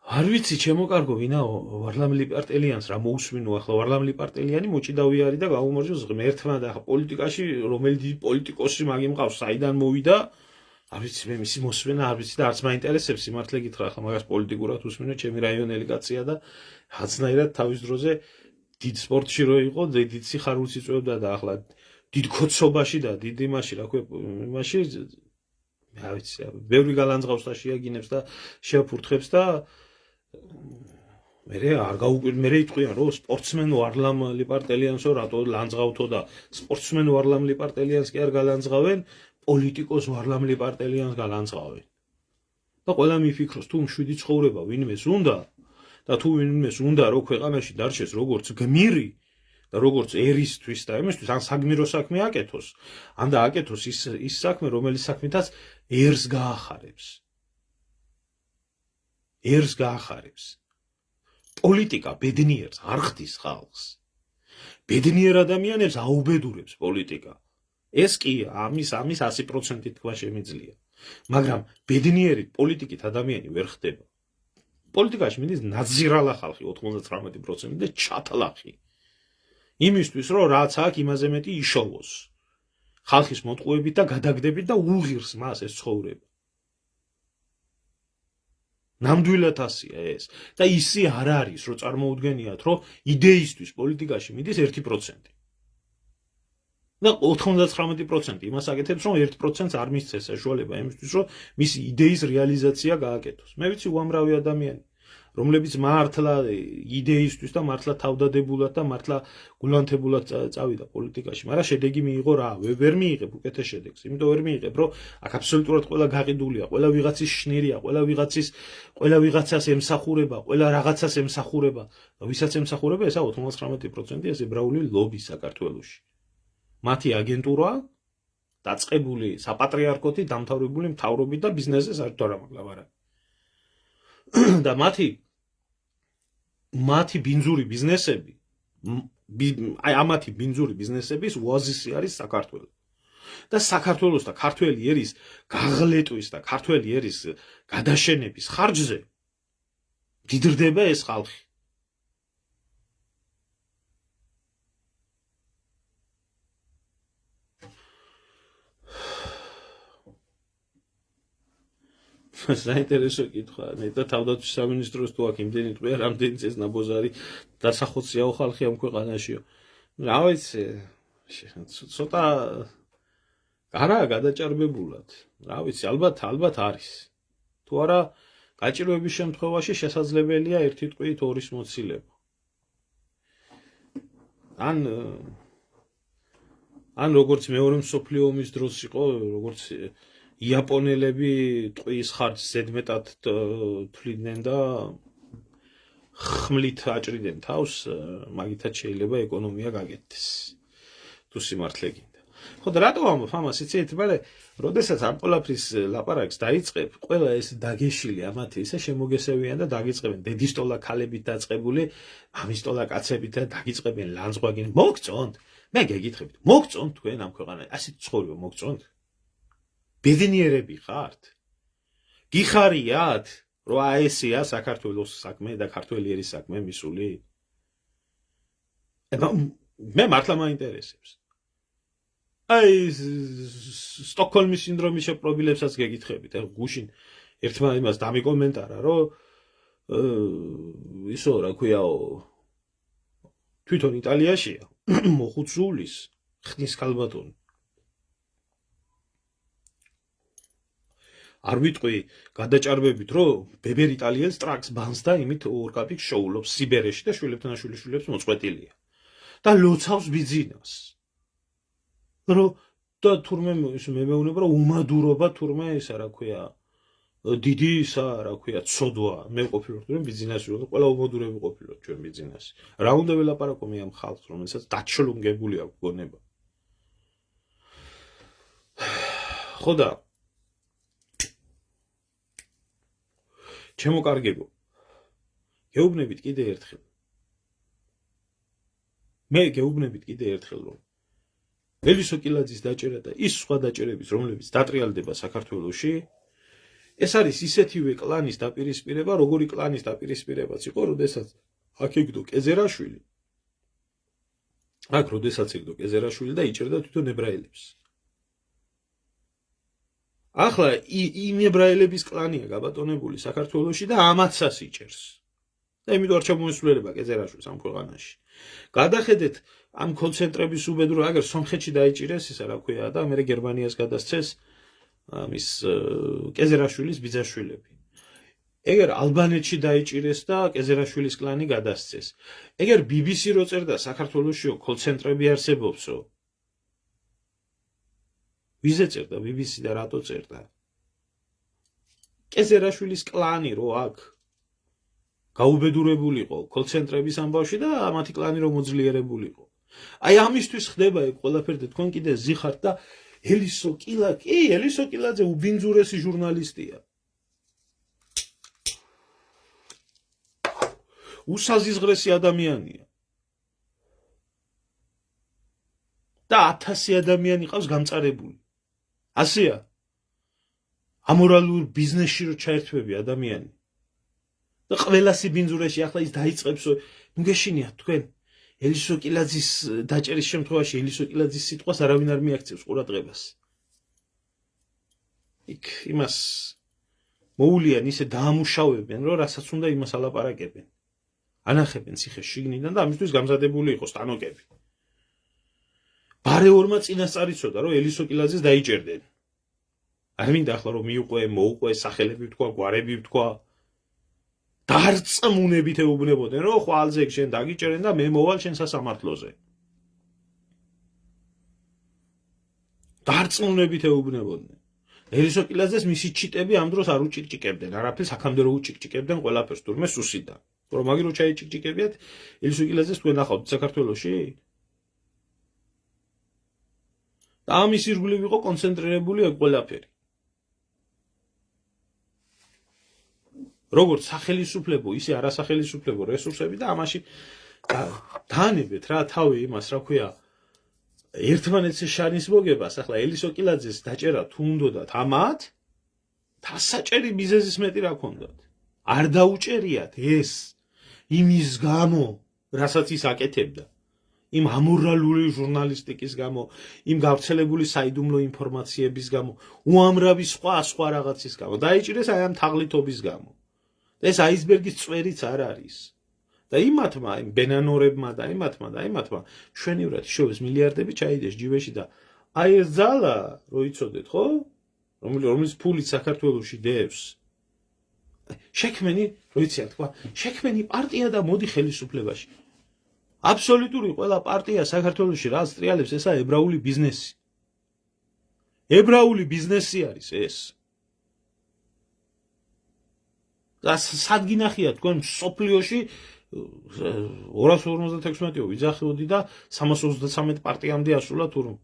არ ვიცი ჩემო კარგო ვინაო ვარლამელი პარტელიანს რა მოусმინო ახლა ვარლამელი პარტელიანი მოჭიდავი არის და გამომარჯოს ღმერთმა და პოლიტიკაში რომელი დიდი პოლიტიკოსი მაგი მყავს საიდან მოვიდა არ ვიცი მე მისი მოსმენა არ ვიცი და არც მაინტერესებს სიმართლე გითხრა ახლა მაგას პოლიტიკურად უსმინო ჩემი რაიონელი კაცია და რაცნაირად თავის დროზე დიდ სპორტში რო იყო დიდ სიხარულს იწვევდა და ახლა დიდ ქოცობაში და დიდ იმაში რა ქვია იმაში არ ვიცი ბევრი გალანძღავს და შეაგინებს და შეაფურთხებს და მე იტყვიან რომ სპორტსმენ ვარლამ ლიპარტელიანსო რატო ლანძღავთო და სპორტსმენ ვარლამ ლიპარტელიანს კი არ გალანძღავენ პოლიტიკოს ვარლამ ლიპარტელიანს გალანძღავენ და ყველა მიფიქროს თუ მშვიდი ცხოვრება ვინმეს უნდა და თუ ვინმეს უნდა რომ ქვეყანაში დარჩეს როგორც გმირი და როგორც ერისთვის და იმისთვის ან საგმირო საქმე აკეთოს ან და აკეთოს ის საქმე რომელიც საქმითაც ერს გაახარებს პოლიტიკა ბედნიერს არ ხდის ხალხს ბედნიერ ადამიანებს აუბედურებს პოლიტიკა ეს კი ამის 100% თქვა შემიძლია მაგრამ ბედნიერი პოლიტიკით ადამიანი ვერ ხდება პოლიტიკაში მიდის ნაძირალა ხალხი 99% და ჩათლახი იმისთვის რომ რაც აქვს იმაზე მეტი იშოვოს ხალხის მოტყუებით და გადაგდებით და უღირს მას ეს ცხოვრება ნამდვილად ასია ეს და ისი არ არის რომ წარმოუდგენიათ რომ იდეისთვის პოლიტიკაში მიდის 1% და 99% იმას აკეთებს რომ 1%-ს არ მისცეს საშუალება იმისთვის რომ მისი იდეის რეალიზაცია გააკეთოს მე ვიცი უამრავი ადამიანი რომლებიც მართლა იდეისთვის და მართლა თავდადებულად და მართლა გულანთებულად წავიდა პოლიტიკაში მაგრამ შედეგი მიიღო რა ვერ მიიღებ უკეთეს შედეგს იმიტომ ვერ მიიღებ რომ აქ აბსოლუტურად ყველა გაყიდულია ყველა ვიღაცის შნირია ყველა ვიღაცას ემსახურება ყველა რაღაცას ემსახურება და ვისაც ემსახურება ესა 99% ეს ებრაული ლობი საქართველოში მათი აგენტურა დაწყებული საპატრიარქოთი დამთავრებული მთავრობით და ბიზნესზე საერთოდ არ ამაკლავარა და მათი ბინძური ბიზნესები აი ამათი ბინძური ბიზნესების ოაზისი არის საქართველო და საქართველოს და ქართველი ერის გაღლეტვის და ქართველი ერის გადაშენების ხარჯზე დიდრდება ეს ხალხი. საინტერესო კითხვა, მეტად თავდაცვის სამინისტროს თუ აქ იმდენი ტყვია, რამდენი წეს ნაბოზარი დასახოციაო ხალხი ამ ქვეყანაშიო. რა ვიცი, ცოტა არა გადაჭარბებულად. რა ვიცი, ალბათ არის. თუ არა, გაჭირვების შემთხვევაში შესაძლებელია ერთი ტყვით ორის მოცილება. ან როგორც მეორე მსოფლიო ომის დროს იყო, როგორც იაპონელები ტყვის ხარჯს ზედმეტად თვლიდნენ და ხმლით აჭრიდნენ თავს, მაგითაც შეიძლება ეკონომია გაკეთდეს. თუ სიმართლე გინდა. ხო და რატო ამბობ ამას, იცით, მაგრამ როდესაც ამ ყველაფრის ლაპარაკს დაიწყებ, ყველა ეს დაგეშილი ამათი ისე შემოგესევიან და დაგიწყებენ დედისტოლა ქალებით დაწყებული, მამისტოლა კაცებით და დაგიწყებენ ლანძღვაგინ. მოგწონთ? მე გეკითხებით, მოგწონთ თქვენ ამ ქვეყანაში? ასეთ ცხოვრება მოგწონთ? ბედნიერები ხართ? გიხარიათ, რომ ესეა საქართველოს საქმე და ქართველი ერის საქმე მისული? მე მართლა მაინტერესებს. აი სტოკჰოლმის სინდრომის შეპყრობილებსაც გეკითხებით, გუშინ ერთმა იმას დამიკომენტარა, რომ ისო რა ქვიაო, თვითონ იტალიაშია მოხუცულის ხნის ქალბატონი. არ ვიტყვი გადაჭარბებით, რომ ბებერ იტალიელს ტრაქს ბანს და იმით ორკაპიკს შოულობს სიბერეში და შვილებთან შვილებს მოწყვეტილია. და ლოცავს ბიზნეს. რომ და თურმე მე მეუბნება, რომ უმადურობა თურმე ისა რა ქვია, დიდი ისა რა ქვია, ცოდვა. მე ყოფილვარ თურმე ბიზნესი რომ ყველა უმადურები ყოფილვართ ჩვენ ბიზნესი. რა უნდა ველაპარაკო მე ამ ხალხს, რომელსაც დაჩლუნგებული აქვს გონება. ხო და ჩემო კარგებო, გეუბნებით კიდე ერთხელ. მე გეუბნებით კიდე ერთხელ, რომ ელისო კილაძის დაჭერა და ის სხვა დაჭერების, რომლებიც დატრიალდება საქართველოში, ეს არის ისეთივე კლანის დაპირისპირება, როგორი კლანის დაპირისპირებაც იყო, როდესაც აქ იგდო კეზერაშვილი. აქ როდესაც იგდო კეზერაშვილი და იჭერდა თვითონ ებრაელებს. ახლა იმ ებრაელების კლანია გაბატონებული საქართველოში და ამაცას იჭერს. და იმიტომ არ ჩამოესულება კეზერაშვილს ამ ქვეყანაში. გადახედეთ ამ კონცენტრების უბედური, აგერ სომხეთში დაიჭირეს ისა რა ქვია და მე გერმანიას გადასცეს ამის კეზერაშვილის ბიძაშვილები. ეგერ ალბანეთში დაიჭირეს და კეზერაშვილის კლანი გადასცეს. ეგერ BBC რო წერდა საქართველოშიო კონცენტრები არსებობსო. ვიზე წერდა BBC და რატო წერდა? კეზერაშვილის კლანი რო აქ გაუბედურებულიყო კონცენტრების ამბავში და ამათი კლანი რომ მოძლიერებულიყო. აი ამისთვის ხდება ეგ ყველაფერი და თქვენ კიდე ზიხართ და ელისო კილაძე უბინძურესი ჟურნალისტია. უსაზიზღრესი ადამიანია. და 1000 ადამიანი ყავს გამწარებული. ასეა. ამორალურ ბიზნესში რო ჩაერთვები ადამიანი. და ყველასი ბინძურეში ახლა ის დაიწყებს, ნუ გეშინიათ თქვენ. ელისო კილაძის დაჭერის შემთხვევაში ელისო კილაძის სიტყვას არავინ არ მიაქცევს ყურადღებას. იქ იმას მოულიან ისე დაამუშავებენ, რომ რასაც უნდა იმას ალაპარაკებენ. ანახებენ ციხეს შიგნიდან და ამისთვის გამზადებული იყოს ტანოკები. ბარეორმა წინასწარ იცოდა, რომ ელისო კილაძეს დაიჭერდნენ. არ მინდა ახლა რომ მიუყვე, მოუყვე, სახელები ვთქვა, გვარები ვთქვა. დარწმუნებით ეუბნებოდნენ, რომ ხვალზე შენ დაგიჭერენ და მე მოვალ შენ სასამართლოზე. დარწმუნებით ეუბნებოდნენ. ელისო კილაძეს მისი ჩიტები ამ დროს არ უჭიკჭიკებდნენ, არაფერს აქამდე რო უჭიკჭიკებდნენ ყველაფერს თურმე სუსიდა. რომ მაგი რო ჩაიჭიკჭიკებიათ, ელისო კილაძეს თქვენ ნახავთ საქართველოში? და ამის ირგვლივ იყო კონცენტრირებული ეგ ყველაფერი. როგორც სახელისუფლებო, ისე არასახელისუფლებო რესურსები და ამაში დაანებეთ რა თავი იმას, რა ქვია, ერთმანეთს შანის მოგებას ახლა ელისო კილაძეს დაჭერა თუ უნდათ ამათ დასაჭერი მიზეზის მეტი რა ქონდათ არ დაუჭერიათ ეს იმის გამო რასაც ის აკეთებდა იმ ამორალური ჟურნალისტიკის გამო იმ გავრცელებული საიდუმლო ინფორმაციების გამო უამრავი სხვა რაღაცის გამო დაიჭირეს აი ამ თაღლითობის გამო ეს აისბერგის წვერიც არ არის და იმათმა იმ ბენანორებმა და იმათმა შვენივრად შოვის მილიარდები ჩაიდეს ჯიბეში და აი ეს ძალა რო იცოდეთ ხო რომელიც ფულით საქართველოში დევს შექმენი რო იციან თქვა შექმენი პარტია და მოდი ხელისუფლებაში აბსოლუტური ყველა პარტია საქართველოში რაც ტრიალებს ესა ებრაული ბიზნესი არის ეს და სადგინახია თქვენ სოფლიოში 256-ო ვიძახიოდი და 333 პარტიამდე ასულა თურმე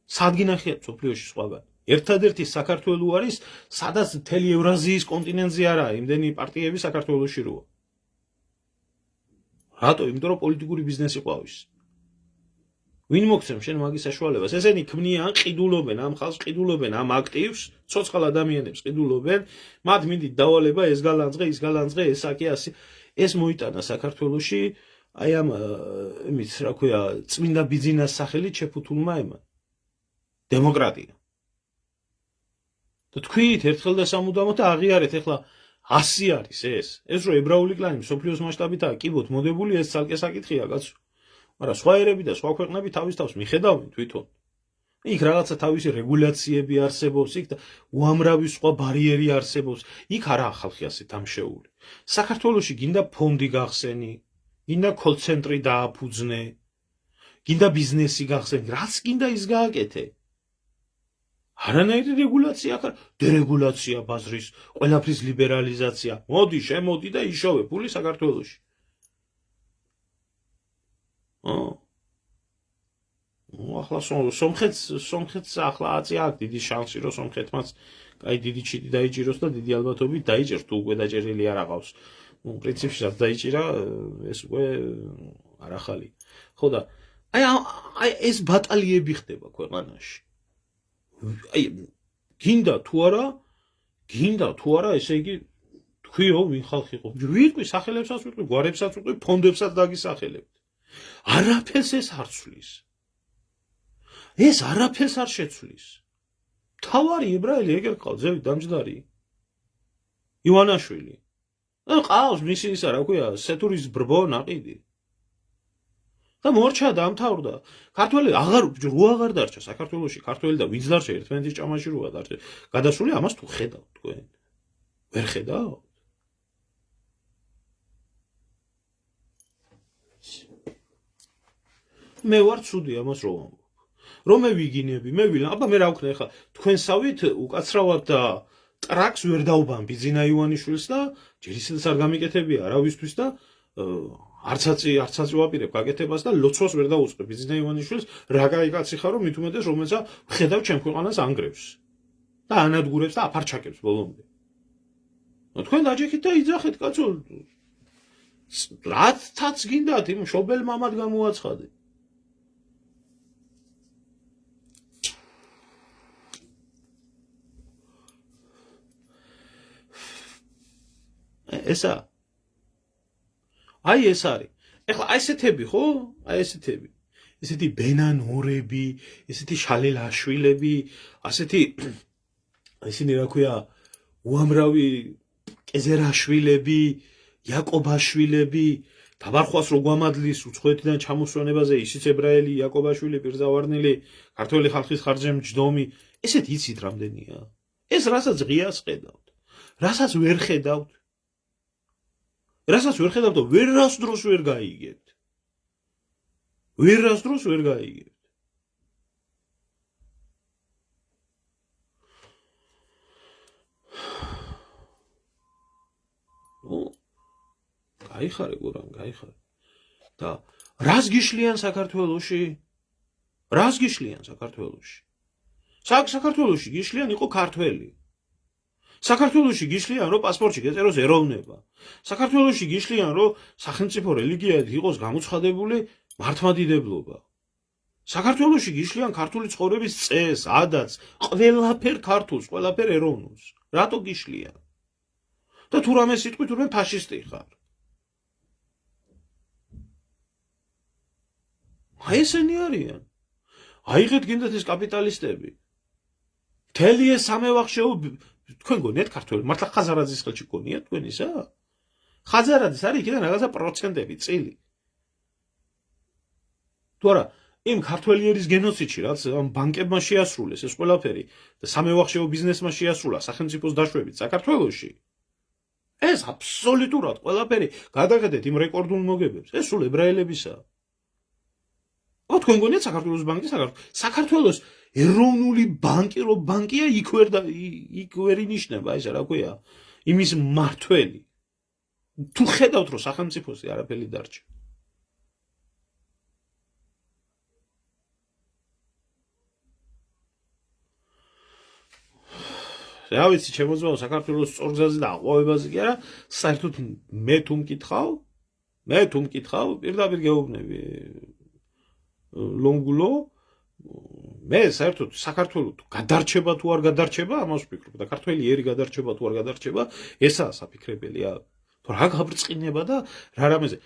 სადგინახია სოფლიოში სხვაგან ერთადერთი საქართველო არის სადაც მთელი ევრაზიის კონტინენტზე არაა იმდენი პარტიები საქართველოში როა რატო იმიტომ რომ პოლიტიკური ბიზნესი ყვავის ვინ მოგცემ შენ მაგის საშუალებას ესენი ქმნიან ყიდულობენ ამ ხალხს ყიდულობენ ამ აქტივს ცოცხალ ადამიანებს ყიდულობენ მათ მინდით დავალება ეს გალანძღე ეს აკი ასე ეს მოიტანა საქართველოში აი ამ იმით რა ქვია წმინდა ბიძინას სახელით შეფუთულმა ემან დემოკრატია და თქვით ერთხელ და სამუდამოდ აღიარეთ ეხლა 100 არის ეს რო ებრაული კლანი მსოფლიოს მასშტაბითაა კიბოთ მოდებული ეს ცალკე საკითხია კაცო მაგრამ სხვა ერები და სხვა ქვეყნები თავის თავს მიხედავენ თვითონ იქ რაღაცა თავისი რეგულაციები არსებობს იქ და უამრავი სხვა ბარიერი არსებობს იქ არა ხალხი ასეთ ამშეული საქართველოში გინდა ფონდი გახსენი გინდა კოლ-ცენტრი დააფუძნე გინდა ბიზნესი გახსენი რაც გინდა ის გააკეთე არანაირი რეგულაცია ახლა დერეგულაცია ბაზრის ყველაფრის ლიბერალიზაცია მოდი შემოდი და იშოვე ფული საქართველოში ახლა სომხეთს ახლა აწია აქ დიდი შანსი რომ სომხეთმაც კაი დიდი ჩიტი დაიჭიროს და დიდი ალბათობით დაიჭერს თუ უკვე დაჭერილი არ აღავს პრინციპში რაც დაიჭირა ეს უკვე არ ახალი ხო და აი ეს ბატალიები ხდება ქვეყანაში აი გინდა თუ არა ესე იგი თქვიო ვინ ხალხი იყო ვიტყვი სახელებსაც ვიტყვი გვარებსაც ვიტყვი ფონდებსაც დაგისახელებთ არაფერს ეს არ ცვლის ეს არაფერს არ შეცვლის თავარი ებრაელი ეგერ ყავს ზევი დამჯდარი ივანაშვილი ყავს მისი ისა რა ქვია სეთურის ბრბო ნაყიდი და მორჩა დამთავრდა ქართველი აღარ დარჩა საქართველოში ქართველი და ვინც დარჩა ერთმანეთის ჭამაში როა დარჩა გადასული ამას თუ ხედავთ თქვენ ვერ ხედავთ მე ვარ ცუდი ამას რო ვამბობ რომ მე ვიგინები მე ვილა აბა მე რა ვქნა ხა თქვენსავით უკაცრავად და ტრაქს ვერ დაუბან ბიძინა ივანიშვილს და ჯერ ისედაც არ გამიკეთებია არავისთვის და არცაცი ვაპირებ გაკეთებას და ლოცვას ვერ დაუწყებ ბიძინა ივანიშვილს რა კაი კაცი ხარ რომ მით უმეტეს რომელსაც ხედავ ჩემ ქვეყანას ანგრევს და ანადგურებს და აფარჩაკებს ბოლომდე თქვენ დაჯექით და იძახეთ კაცო რაცაც გინდათ იმ შობელ მამად გამოაცხადე ესა აი ეს არის ეხლა აი ესეთები ხო აი ესეთები ესეთი ბენანორები ესეთი შალელაშვილები ასეთი ისინი რა ქვია უამრავი კეზერაშვილები იაკობაშვილები დაბარხვას რო გვამადლის უცხოეთიდან ჩამოსვენებაზე ისიც ებრაელი იაკობაშვილი პირზავარნილი ქართველი ხალხის ხარჯემჯდომი ესეთი იცით რამდენია ეს რასაც ღიას ხედავთ რასაც ვერ ხედავთ რასაც ვერ ხედავთ და ვერასდროს ვერ გაიგებთ გაიხარე გურან გაიხარე და რას გიშლიან საქართველოში საქართველოში გიშლიან იყო ქართველი საქართველოში გიშლიან რომ პასპორტში გეწეროს ეროვნება საქართველოში გიშლიან რომ სახელმწიფო რელიგიად იყოს გამოცხადებული მართლმადიდებლობა საქართველოში გიშლიან ქართული ცხოვრების წესს, ადათს, ყველაფერ ქართულს, ყველაფერ ეროვნულს. რატო გიშლიან? და თუ რამე სიტყვით თურმე ფაშისტი ხარ. აი ესენი არიან. აიღეთ გინდათ ეს კაპიტალისტები. მთელი ეს სამევახშეო თქვენ გონიათ ქართველი, მართლა ხაზარაძის ხელში გონიათ თქვენ ისა? ხაზარაძის არის იქიდან რაღაცა პროცენტები, წილი. თუ არა, იმ ქართველიერის გენოციდში, რაც ამ ბანკებმა შეასრულეს ეს ყველაფერი და სამევახშეო ბიზნესმა შეასრულა სახელმწიფოს დაშვებით საქართველოში. ეს აბსოლუტურად ყველაფერი გადაგედეთ იმ რეკორდულ მოგებებს. ეს სულ ებრაელებისაა. თქვენ გონიათ საქართველოს ბანკი საქართველოს ეროვნული ბანკი რო ბანკია იქ ვერ ინიშნება ესე რა ქვია იმის მართველი თუ ხედავთ რომ სახელმწიფოსი არაფერი დარჩა რა ვიცი შემოძვალ საქართველოს სწორგზაზე და აყვავებაზე კი არა საერთოდ მე თუ მკითხავ პირდაპირ გეუბნები ლონგულო მე საერთოდ საქართველოს გადარჩება თუ არ გადარჩება ამას ვფიქრობ და ქართველი ერი გადარჩება თუ არ გადარჩება ესაა საფიქრებელია თუ რა გაბრწყინება და რა რამეზე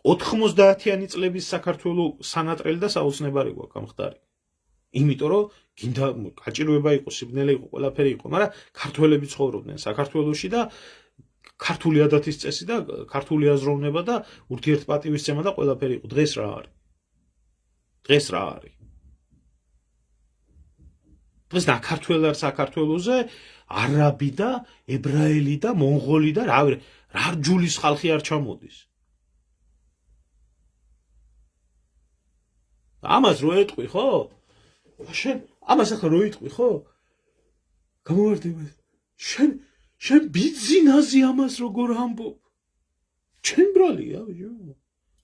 90-იანი წლების საქართველოს სანატრელი და საოცნებარი გვაქვს ამ ხდარი იმიტომ რომ გინდა გაჭირვება იყო სიბნელე იყო ყველაფერი იყო მაგრამ ქართველები ცხოვრობდნენ საქართველოში და ქართული ადათის წესი და ქართული აზროვნება და ურთიერთპატივისცემა და ყველაფერი იყო დღეს რა არის დღეს და ქართველ არ საქართველოზე არაბი და ებრაელი და მონღოლი და რა რჯულის ხალხი არ ჩამოდის ამას რო ეტყვი ხო შენ ამას ახლა რო იტყვი ხო გამოვარდება შენ ბიძინაზი ამას როგორ ამბობ ჩემ ბრალია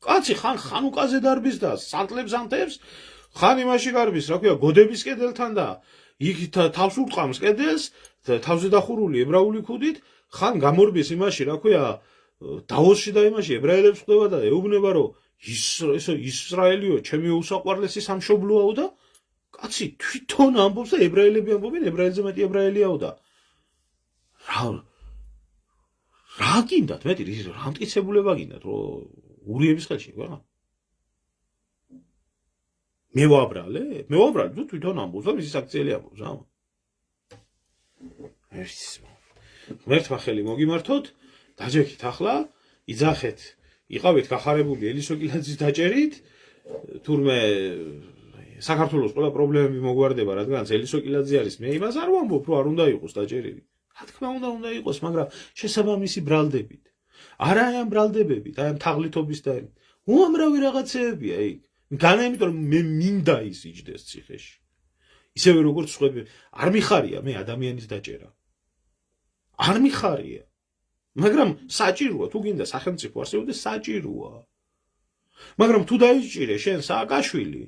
კაცი ხან ხანუკაზე დარბის და სანტლებს ანთებს ხან იმაში გარბის რა ქვია გოდების კედელთან და იქ თავს ურტყამს კედელს თავზე დახურული ებრაული ქუდით ხან გამორბის იმაში რა ქვია დაოსში და იმაში ებრაელებს ხვდება და ეუბნება რომ ისრაელიო ჩემი უსაყვარლესი სამშობლოაო და კაცი თვითონ ამბობს და ებრაელები ამბობენ ებრაელზე მეტი ებრაელიაო და რა გინდათ მეტი რა მტკიცებულება გინდათ რომ ურიების ხელში ვარ მე ვაბრალე თუ თვითონ ამბობს და მისი საქციელი ამბობს რა მერტმა ხელი მოგიმართოთ დაჯექით ახლა იძახეთ იყავით გახარებული ელისო კილაძის დაჭერით თურმე საქართველოს ყველა პრობლემები მოგვარდება რადგანაც ელისო კილაძე არის მე იმას არ ვამბობ რომ არ უნდა იყოს დაჭერილი რა თქმა უნდა იყოს მაგრამ შესაბამისი ბრალდებით არა ამ ბრალდებებით აი ამ თაღლითობის და უამრავი რაღაცეებია იქ განა იმიტომ რომ მე მინდა ის იჯდეს ციხეში ისევე როგორც სხვები არ მიხარია მე ადამიანის დაჭერა არ მიხარია მაგრამ საჭიროა თუ გინდა სახელმწიფო არსებობდეს საჭიროა მაგრამ თუ დაიჭირე შენ სააკაშვილი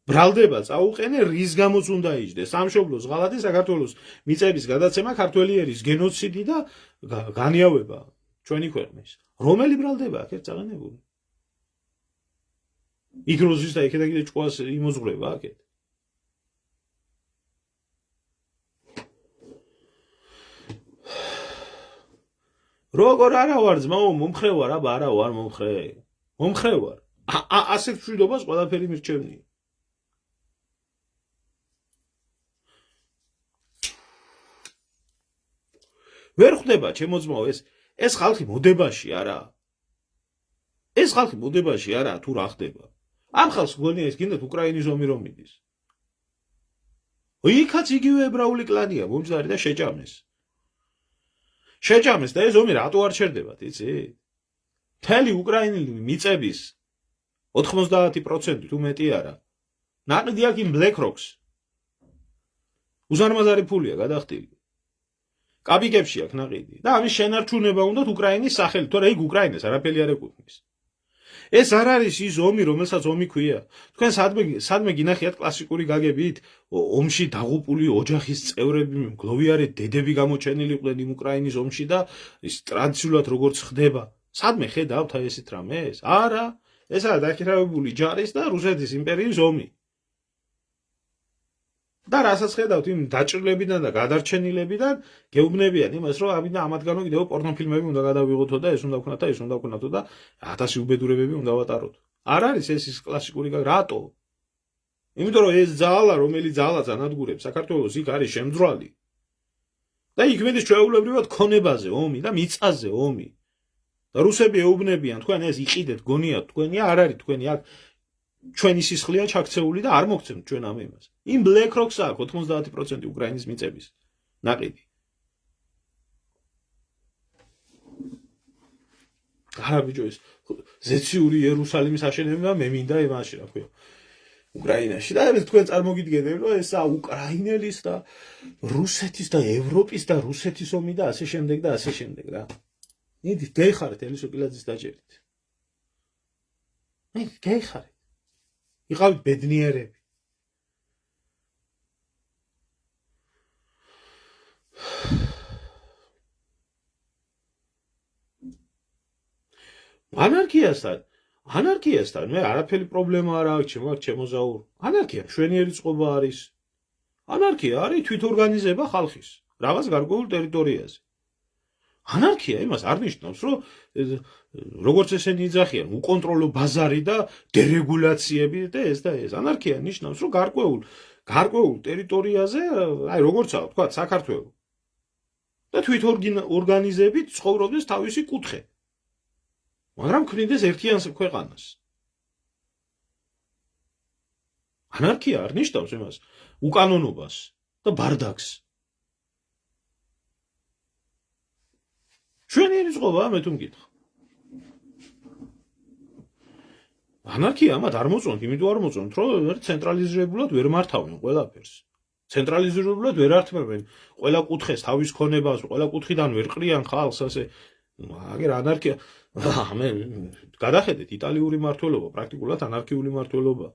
ბრალდება წაუყენე რის გამოც უნდა იჯდეს სამშობლოს ღალატი საქართველოს მიწების გადაცემა ქართველი ერის გენოციდი და განიავება ჩვენი ქვეყნის რომელი ბრალდება აქ ერთ წაღანებული იქ როზის და იქედა კიდე ჭკუას იმოზღვრება აქეთ როგორ არა ვარ ძმაო მომხრე ვარ აბა არა ვარ მომხრე ვარ ასეთ მშვიდობას ყველაფერი მირჩევნია ვერ ხვდება ჩემო ძმაო ეს ხალხი მოდებაში არა თუ რა ხდება ამ ხალხს გონია ეს გინდათ უკრაინის ომი რომ მიდის იქაც იგივე ებრაული კლანია მომჯდარი და შეჭამეს და ეს ომი რატო არ ჩერდებათ იცი მთელი უკრაინელი მიწების 90% თუ მეტი არა ნაყიდი აქ იმ BlackRock-ს უზარმაზარი ფულია გადახტილი კაბიკებში აქ ნაყიდი და ამის შენარჩუნება უნდათ უკრაინის სახელით თორე იქ უკრაინას არაფერი არ ეკუთვნის ეს არ არის ის ომი რომელსაც ომი ქვია თქვენ სადმე გინახიათ კლასიკური გაგებით ომში დაღუპული ოჯახის წევრები მგლოვიარე დედები გამოჩენილი იყვნენ იმ უკრაინის ომში და ის ტრადიციულად როგორც ხდება სადმე ხედავთ აი ესეთ რამეს არა ესაა დაქირავებული ჯარის და რუსეთის იმპერიის ომი. და რასაც ხედავთ იმ დაჭრილებიდან და გადარჩენილებიდან გეუბნებიან იმას, რომ ამიტომ ამათგანო კიდევ პორნოფილმები უნდა გადავიღოთო და ეს უნდა ვქნათ და ეს უნდა ვქნათო და 1000 უბედურებები უნდა ვატაროთ. არ არის ეს ის კლასიკური რატო? იმიტომ რომ ეს ძალა, რომელიც ძალაც ანადგურებს საქართველოს, იქ არის შემძვრალი. და იქ მედის ჩვეულებრივად ქონებაზე ომი და მიწაზე ომი. და რუსები ეუბნებიან, თქვენ ეს იყიდეთ, გონიათ, თქვენი არ არის, თქვენი აქ ჩვენი სისხლია ჩაქცეული და არ მოგცემთ ჩვენ ამ იმას. იმ Black Rocks აქვს 90% უკრაინის მიწების ნაყიდი. არა ბიჭო ეს ზეციური იერუსალიმის აშენება მე მინდა იმაში რა ქვია. უკრაინაში და ეს თქვენ წარმოგიდგენთ რომ ესა უკრაინელის და რუსეთის და ევროპის და რუსეთის ომი და ასე შემდეგ და ასე შემდეგ რა. მიდით გეიხარეთ ელისო-პილაძის დაჭერით. მე გეიხარეთ. იყავით ბედნიერები. ანარქიასთან მე არაფერი პრობლემა არ აქვს ჩემოზაურ. ანარქია მშვენიერი წყობა არის. ანარქია არის თვითორგანიზება ხალხის რაღაც გარკვეულ ტერიტორიაზე. ანარქია იმას არ ნიშნავს, რომ როგორც ესენი იძახიან, უკონტროლო ბაზარი და დერეგულაციები და ეს და ეს. ანარქია ნიშნავს, რომ გარკვეულ ტერიტორიაზე, აი როგორცაა, თქვა საქართველო. და თვითორგანიზებით ცხოვრობდეს თავისი კუთხე. მაგრამ ქმნიდეს ერთიან ქვეყანას. ანარქია არ ნიშნავს იმას, უკანონობას და ბარდაკს. ჩვენი წყობა მე თუ მგითხ. ანარქია ამათ არ მოწონთ, იმიტომ არ მოწონთ, რომ ცენტრალიზირებულად ვერ მართავენ ყველაფერს. ცენტრალიზირებულად ვერ ართმევენ ყველა კუთხეს თავის ქონებას, ყველა კუთხიდან ვერ ყრიან ხალხს ასე. აგერ ანარქია მე გადახედეთ იტალიური მმართველობა, პრაქტიკულად ანარქიული მმართველობა.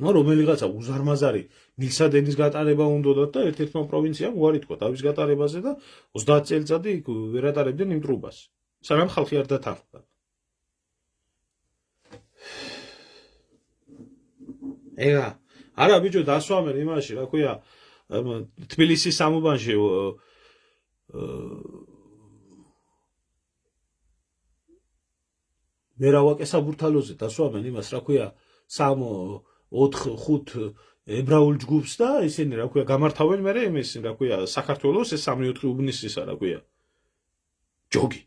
რომელიღაცა უზარმაზარი მილსადენის გატარება უნდათ და ერთ-ერთმა პროვინციამ უარი თქვა თავის გატარებაზე და 30 წელიწადი ვერ ატარებდნენ იმ ტრუბას. სანამ ხალხი არ დათანხმდა. ეგა არა ბიჭო დასვამენ იმაში, რა ქვია, თბილისის სამუბანში მერავაკე საბურთალოზე დასვამენ იმას, რა ქვია, 3-4-5 ებრაულ ჯგუფს და ისინი რა ქვია გამართავენ მერე იმის რა ქვია საქართველოს ეს 3-4 უბნისისა რა ქვია ჯოგი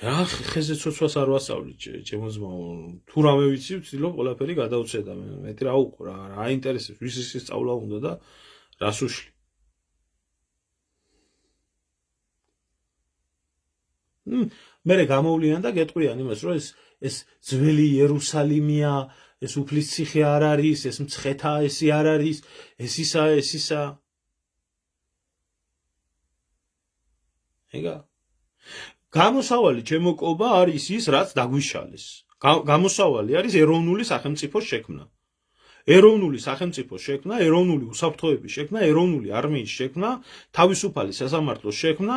რა ხეზე ცოცვას არ ვასწავლი ჩემო ძმაო თუ რამე ვიცი ვცდილობ ყველაფერი გადავცედა მეტი რა უყო რა აინტერესებს ვის ის სწავლა უნდა და რას უშლი მერე გამოვლიან და გეტყვიან იმას რომ ეს ძველი იერუსალიმია ეს უფლის ციხე არ არის ეს მცხეთა ესი არ არის ეს ისა ეგა გამოსავალი ჩემოკობა არის ის რაც დაგვიშალეს გამოსავალი არის ეროვნული სახელმწიფოს შექმნა ეროვნული სახელმწიფოს შექმნა ეროვნული უსაფრთხოების შექმნა ეროვნული არმიის შექმნა თავისუფალი სასამართლოს შექმნა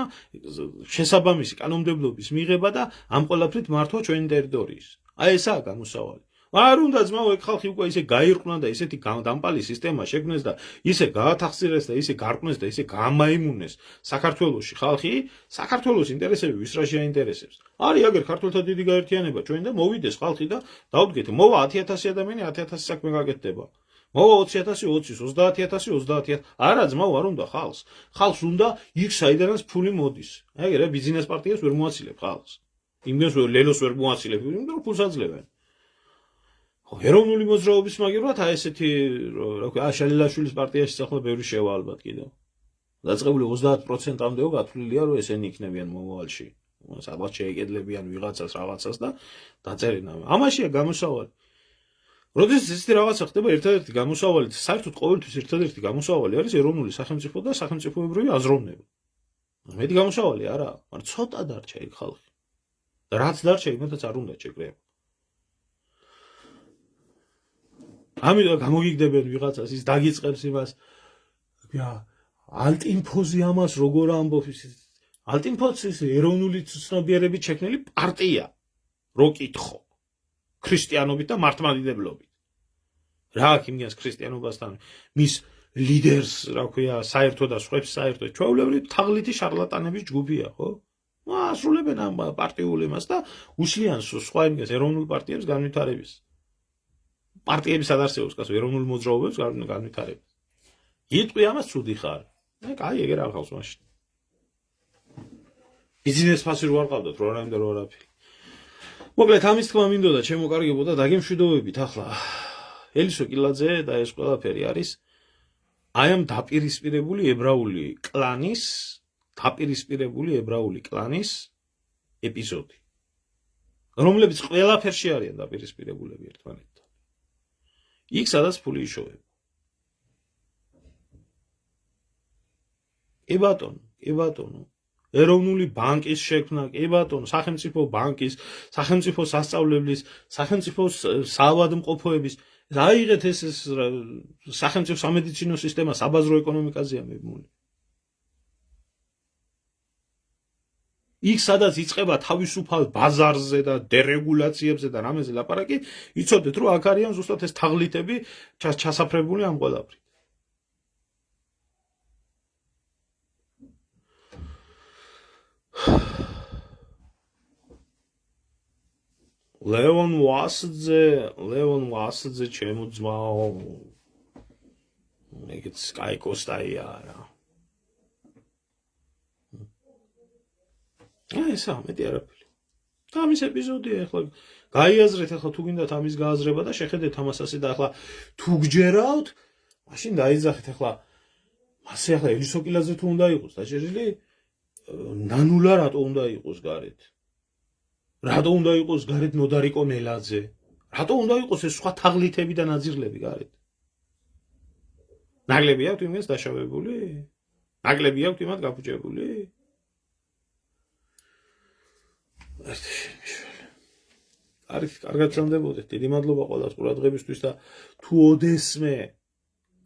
შესაბამისი კანონმდებლობის მიღება და ამ ყველაფრით მართვა ჩვენი ტერიტორიის აი ესაა გამოსავალი არ უნდა ძმაო ეგ ხალხი უკვე ისე გაირყნა და ისეთი დამპალი სისტემა შექმნეს და ისე გაათახსირეს და ისე გარყვნეს და ისე გამაიმუნეს საქართველოში ხალხი საქართველოს ინტერესები ვის რა შეაინტერესებს არის აგერ ქართველთა დიდი გაერთიანება ჩვენ და მოვიდეს ხალხი და დავდგეთ მოვა 10000 ადამიანი 10000 საქმე გაკეთდება მოვა 20000 20 30000 30000 არა ძმაო არ უნდა ხალხს უნდა იქ საიდანაც ფული მოდის ეგ რა ბიზნეს პარტიას ვერ მოაცილებ ხალხს იმას ლელოს ვერ მოაცილებ იმიტომ რომ ფულს აძლევენ ეროვნული მოძრაობის მაგივრად აი ესეთი რა ქვია შალილაშვილის პარტიაში ახლა ბევრი შევა ალბათ კიდევ დაწყებული 30%-მდეო გათვლილია რომ ესენი იქნებიან მომავალში ალბათ შეეკედლებიან ვიღაცას რაღაცას და დაწერენ ამაშია გამოსავალი როდესაც ესეთი რაღაცა ხდება ერთადერთი გამოსავალი საერთოდ ყოველთვის ერთადერთი გამოსავალი არის ეროვნული სახელმწიფო და სახელმწიფოებრივი აზროვნება მეტი გამოსავალი არა მაგრამ ცოტა დარჩა იქ ხალხი და რაც დარჩა იმათაც არ უნდა შეკრება ამიტომ გამოგიგდებენ ვიღაცას ის დაგიწყებს იმას რა ალტინფოზი ამას როგორ ამბობს ალტინფოცის ეროვნული ცნობიერებით შექმნილი პარტია, რო კითხო, ქრისტიანობით და მართლმადიდებლობით. რა აქვს იმას ქრისტიანობასთან, მის ლიდერს, რა ქვია, საერთო და სხვებს საერთო, ჩვეულებრივი თაღლითი შარლატანების ჯგუფია, ხო? ასრულებენ ამ პარტიულ იმას და უშლიან სხვა იმას ეროვნულ პარტიებს განვითარების. პარტიების ადარსეულს, კაცო, ეროვნულ მოძრაობებს განვითარების. იტყვი ამას ცუდი ხარ. კაი, ეგერ არ ხავს მაშინ. ბიზნეს ფასი რო არ ყავდათ, რო არ ამდა რო არაფერი. მოკლედ, ამის თქმა მინდოდა, შემოკარგებოდა დაგემშვიდობებით ახლა. ელისო კილაძე და ეს ყველაფერი არის აი ამ დაპირისპირებული ებრაული კლანის ეპიზოდი, რომლებიც ყველაფერში არიან დაპირისპირებულები ერთმანეთთან. იქ სადაც ფული იშოვება. კი ბატონო, ეროვნული ბანკის შექმნა, კი ბატონო, სახელმწიფო ბანკის, სახელმწიფო სასწავლებლის, სახელმწიფო საავადმყოფოების, აიღეთ ეს სახელმწიფო სამედიცინო სისტემა საბაზრო ეკონომიკაზეა მიბმული. იქ სადაც იწყება თავისუფალ ბაზარზე და დერეგულაციებზე და რამეზე ლაპარაკი, იცოდეთ რომ აქ არიან ზუსტად ეს თაღლითები ჩასაფრებული ამ ყველაფრით. ლევონ ვასძე ჩემო ძმაო, ეგეც კაი კოსტაია რა. ესა მეტი არაფერი. ამის ეპიზოდია ახლა გაიაზრეთ, ახლა თუ გინდათ ამის გააზრება და შეხედეთ ამას ასე და ახლა თუ გჯერავთ, მაშინ დაიძახეთ ახლა მასე ახლა ელისო კილაძე თუ უნდა იყოს დაჭერილი, ნანულა რატო უნდა იყოს გარეთ? რატო უნდა იყოს გარეთ ნოდარიკო ნელაძე? რატო უნდა იყოს ეს სხვა თაღლითები და ნაძირლები გარეთ? ნაგლები აქვთ იმას დაშავებული? ნაგლები აქვთ იმათ გაფუჭებული? კარგად წამდებოდეთ. დიდი მადლობა ყველას ყურადღებისთვის და თუ ოდესმე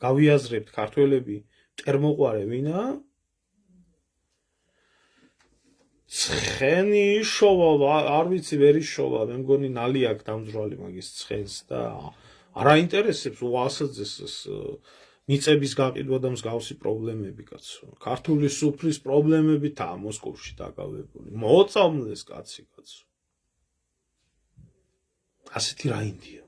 გავიაზრებთ ქართველები მტერმოყვარე ვინა, ცხენი იშოვა, არ ვიცი ვერ იშოვა, მე მგონი ნალი აქვს დამძრალი მაგის ცხენს და არ აინტერესებს ვასძეს მიწების გაყიდვა და მსგავსი პრობლემები, კაცო. ქართული სუფრის პრობლემებითაა მოსკოვში დაკავებული. მოწამლეს კაცი, კაცო. ასეთი რა ინდია.